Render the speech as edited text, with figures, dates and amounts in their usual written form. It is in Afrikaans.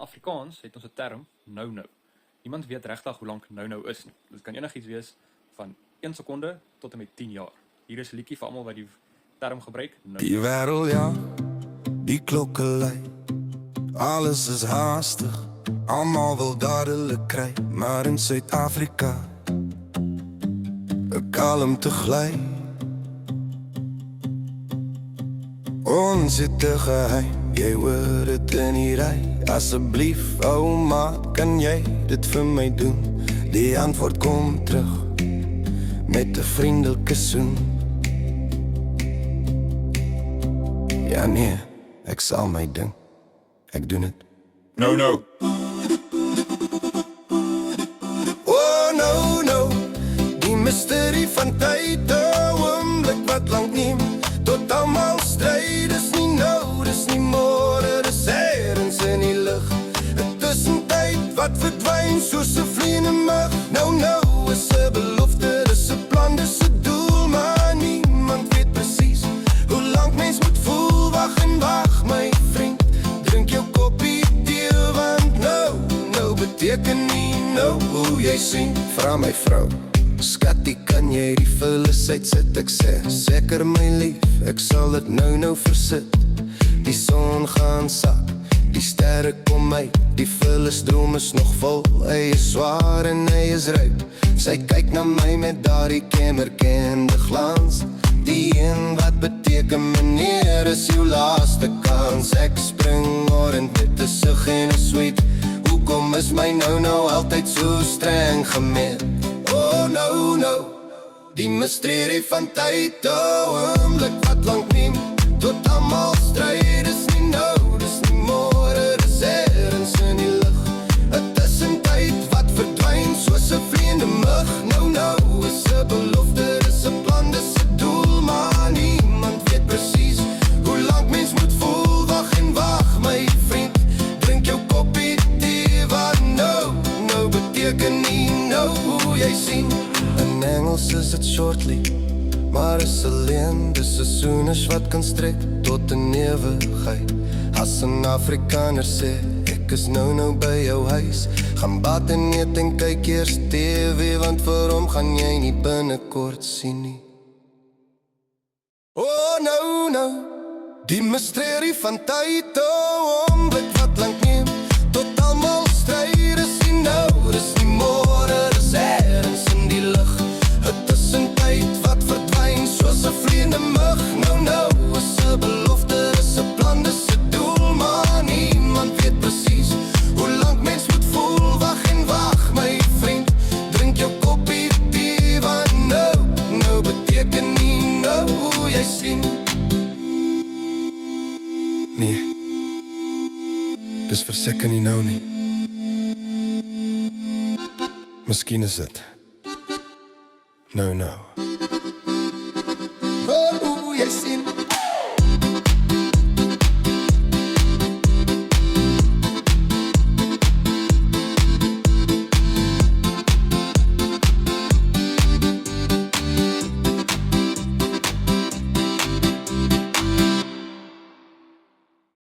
Afrikaans het ons 'n term nou. Niemand weet regtig hoe lank nou is nie. Dit kan enigiets wees van 1 sekonde tot en met 10 jaar. Hier is 'n liedjie vir almal wat die term gebruik. Nou. Die wêreld ja, die klokke lui. Alles is haastig, almal wil dadelik kry, maar in Suid-Afrika 'n kalmte gly. Ons het 'n geheim, jy hoor dit in die ry. Asseblief, ouma, kan jy dit vir my doen? Die antwoord kom terug met 'n vriendelike soen. Ja nee, ek sal my ding, ek doen het. No. Oh no, die mysterie van tyd, 'n oomblik wat lank neem, tot almal stryd, is nie nou, dis nie môre, dis ergens in die lug. 'n tussentyd wat verdwyn soos 'n vliegende mug. Nou is 'n belofte, dis 'n plan, dis 'n doel, maar niemand weet presies hoe lank mens moet voel. Wag, my vriend, drink jou koppie tee, want nou beteken nie nou hoe jy sien. Vra my vrou, skattie, kan jy die vullis uitsit? Ek sê, seker my lief, ek sal dit nou versit. Die son gaan sak, die sterre kom uit, die vullisdroom is nog vol. Hy is swaar en hy is ryp. Sy kyk na my met daardie kenmerkende glans. Die een wat beteken, meneer, is jou laaste kans. Ek spring orend met 'n sug en 'n sweet. Hoekom is my nou altyd so streng gemeet? Oh no, die mysterie van tyd, 'n oomblik wat lank neem, tot almal stryd, is nie nou, dis nie môre, dis ergens in die lug. 'n tussentyd wat verdwyn soos 'n vliegende mug. Nou is 'n belofte, dis 'n plan, dis 'n doel, maar niemand weet presies hoe lank mens moet voel. Wag, my vriend, drink jou koppie tee, want nou beteken nie nou hoe jy sien. In Engels is dit shortly, maar is alleen, dis 'n soeners wat kan strek tot 'n ewigheid. As 'n Afrikaner sê, ek is nou by jou huis, gaan bad en eet en kyk eers TV, want vir hom gaan jy nie binnekort sien nie. Oh no, die mysterie van tyd, 'n oomblik wat lank neem, tot almal stryd, is nie nou, dis nie môre, dis ergens in die lug. 'n tussentyd wat verdwyn soos 'n vliegende mug. Nou is 'n belofte, dis 'n plan, dis 'n doel, maar niemand weet presies hoe lank mens moet voel. Wag, my vriend, drink jou koppie tee, want nou beteken nie nou hoe jy sien. Nee, dis verseker nie nou nie. Miskien is dit nou.